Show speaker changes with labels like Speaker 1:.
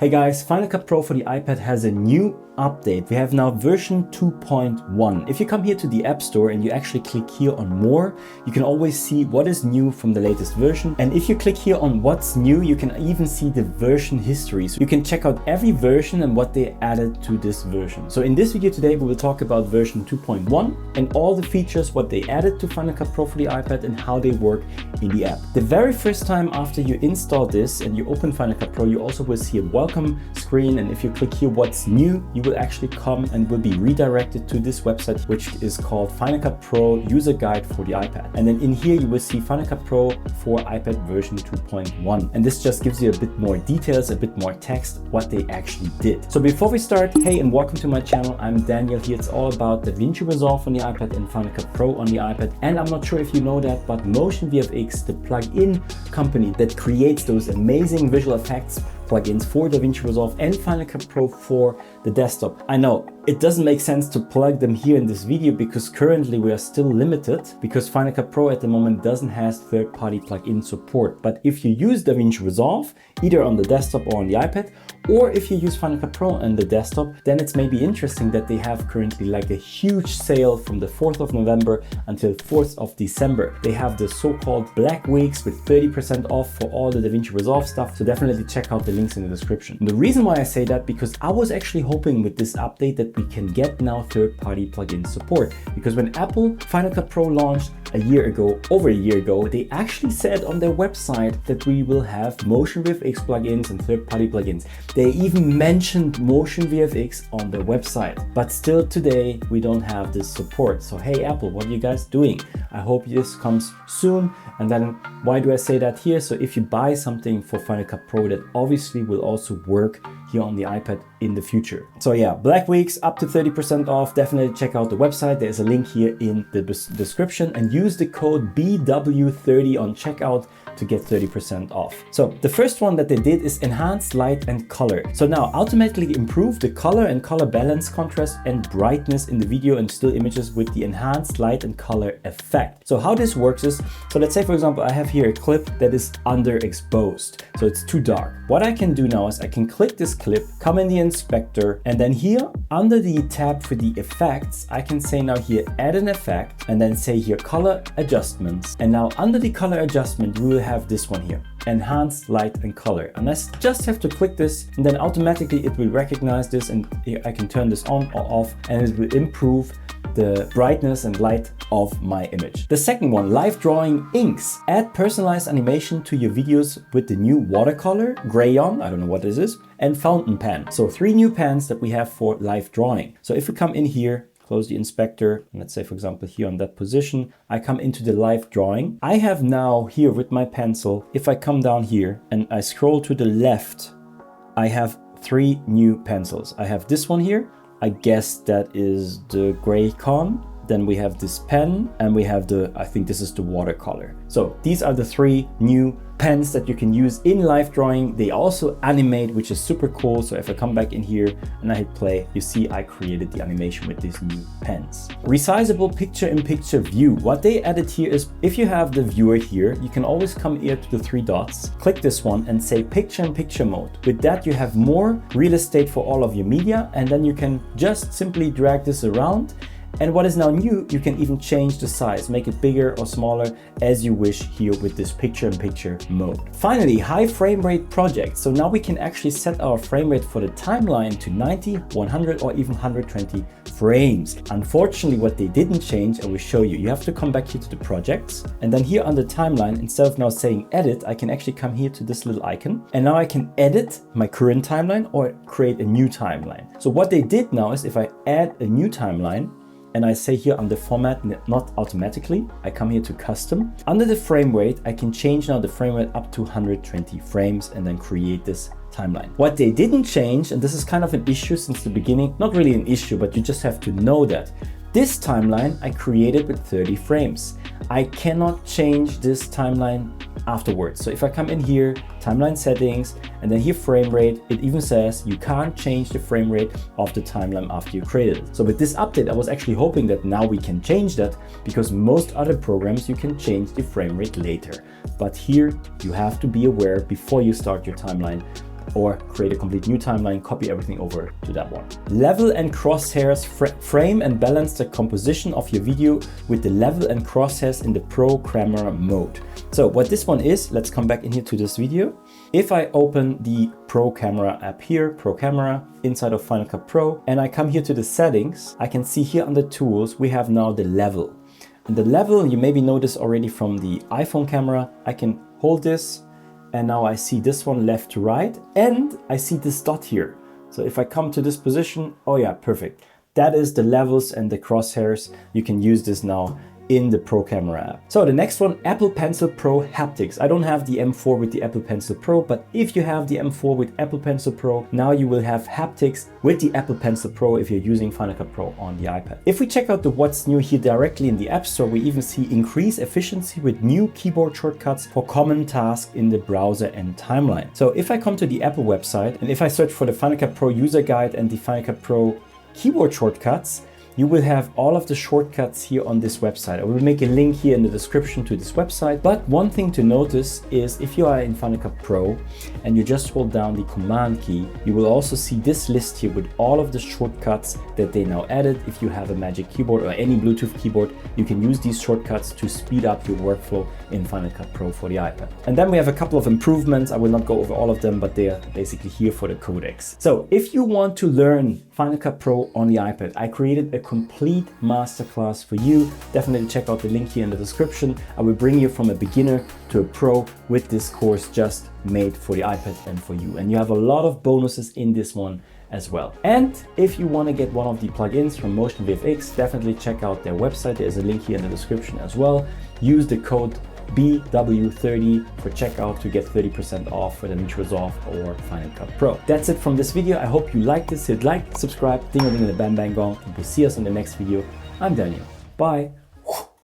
Speaker 1: Hey guys, Final Cut Pro for the iPad has a new update. We have now version 2.1. If you come here to the App Store and you actually click here on more, you can always see what is new from the latest version. And if you click here on what's new, you can even see the version history. So you can check out every version and what they added to this version. So in this video today, we will talk about version 2.1 and all the features, what they added to Final Cut Pro for the iPad and how they work in the app. The very first time after you install this and you open Final Cut Pro, you also will see a welcome screen. And if you click here what's new, you will actually come and will be redirected to this website, which is called Final Cut Pro User Guide for the iPad. And then in here you will see Final Cut Pro for iPad version 2.1. And this just gives you a bit more details, a bit more text, what they actually did. So before we start, hey and welcome to my channel. I'm Daniel here. It's all about DaVinci Resolve on the iPad and Final Cut Pro on the iPad. And I'm not sure if you know that, but MotionVFX, the plugin company that creates those amazing visual effects plugins for DaVinci Resolve and Final Cut Pro for the desktop. I know it doesn't make sense to plug them here in this video because currently we are still limited because Final Cut Pro at the moment doesn't have third-party plugin support. But if you use DaVinci Resolve, either on the desktop or on the iPad, or if you use Final Cut Pro on the desktop, then it's maybe interesting that they have currently like a huge sale from the 4th of November until 4th of December. They have the so-called Black Weeks with 30% off for all the DaVinci Resolve stuff. So definitely check out the links in the description. And the reason why I say that, because I was actually hoping with this update that we can get now third-party plugin support. Because when Apple Final Cut Pro launched over a year ago, they actually said on their website that we will have MotionVFX plugins and third-party plugins. They even mentioned MotionVFX on their website, but still today we don't have this support. So hey Apple, what are you guys doing? I hope this comes soon. And then why do I say that here? So if you buy something for Final Cut Pro, that obviously will also work here on the iPad in the future. So yeah, Black Weeks up to 30% off. Definitely check out the website. There's a link here in the description and use the code BW30 on checkout to get 30% off. So the first one that they did is enhance light and color. So now automatically improve the color and color balance, contrast and brightness in the video and still images with the enhanced light and color effect. So how this works is, so let's say for example, I have here a clip that is underexposed. So it's too dark. What I can do now is I can click this clip, come in the inspector, and then here under the tab for the effects, I can say now here, add an effect, and then say here color adjustments. And now under the color adjustment, we will have this one here, enhanced light and color. And I just have to click this and then automatically it will recognize this and I can turn this on or off and it will improve the brightness and light of my image. The second one, live drawing inks. Add personalized animation to your videos with the new watercolor, crayon, I don't know what this is, and fountain pen. So 3 new pens that we have for live drawing. So if we come in here, close the inspector, and let's say for example here on that position, I come into the live drawing. I have now here with my pencil, if I come down here and I scroll to the left, I have 3 new pencils. I have this one here. I guess that is the Graycon. Then we have this pen and we have I think this is the watercolor. So these are the 3 new pens that you can use in live drawing. They also animate, which is super cool. So if I come back in here and I hit play, you see I created the animation with these new pens. Resizable picture-in-picture view. What they added here is if you have the viewer here, you can always come here to the 3 dots, click this one and say picture-in-picture mode. With that, you have more real estate for all of your media, and then you can just simply drag this around. And what is now new, you can even change the size, make it bigger or smaller as you wish here with this picture-in-picture mode. Finally, high frame rate project. So now we can actually set our frame rate for the timeline to 90, 100 or even 120 frames. Unfortunately, what they didn't change, I will show you. You have to come back here to the projects and then here under timeline, instead of now saying edit, I can actually come here to this little icon and now I can edit my current timeline or create a new timeline. So what they did now is if I add a new timeline, and I say here under format, not automatically, I come here to custom. Under the frame rate, I can change now the frame rate up to 120 frames and then create this timeline. What they didn't change, and this is kind of an issue since the beginning, not really an issue, but you just have to know that this timeline I created with 30 frames. I cannot change this timeline afterwards. So if I come in here, timeline settings, and then here frame rate, it even says you can't change the frame rate of the timeline after you created it. So with this update, I was actually hoping that now we can change that, because most other programs you can change the frame rate later. But here you have to be aware before you start your timeline or create a complete new timeline, copy everything over to that one. Level and crosshairs frame and balance the composition of your video with the level and crosshairs in the pro camera mode. So what this one is, let's come back in here to this video. If I open the Pro Camera app here, Pro Camera, inside of Final Cut Pro, and I come here to the settings, I can see here under tools, we have now the level. And the level, you maybe noticed already from the iPhone camera, I can hold this, and now I see this one left to right, and I see this dot here. So if I come to this position, oh yeah, perfect. That is the levels and the crosshairs. You can use this now in the Pro Camera app. So the next one, Apple Pencil Pro Haptics. I don't have the M4 with the Apple Pencil Pro, but if you have the M4 with Apple Pencil Pro, now you will have haptics with the Apple Pencil Pro if you're using Final Cut Pro on the iPad. If we check out the what's new here directly in the App Store, we even see increased efficiency with new keyboard shortcuts for common tasks in the browser and timeline. So if I come to the Apple website, and if I search for the Final Cut Pro user guide and the Final Cut Pro keyboard shortcuts, you will have all of the shortcuts here on this website. I will make a link here in the description to this website. But one thing to notice is if you are in Final Cut Pro and you just hold down the Command key, you will also see this list here with all of the shortcuts that they now added. If you have a Magic Keyboard or any Bluetooth keyboard, you can use these shortcuts to speed up your workflow in Final Cut Pro for the iPad. And then we have a couple of improvements. I will not go over all of them, but they are basically here for the Kovacs. So if you want to learn Final Cut Pro on the iPad, I created a complete masterclass for you. Definitely check out the link here in the description. I will bring you from a beginner to a pro with this course just made for the iPad and for you. And you have a lot of bonuses in this one as well. And if you want to get one of the plugins from MotionVFX, definitely check out their website. There's a link here in the description as well. Use the code BW30 for checkout to get 30% off for DaVinci Resolve or Final Cut Pro. That's it from this video. I hope you liked this. Hit like, subscribe, ding a ding and a bang bang gong. And we'll see us in the next video. I'm Daniel. Bye.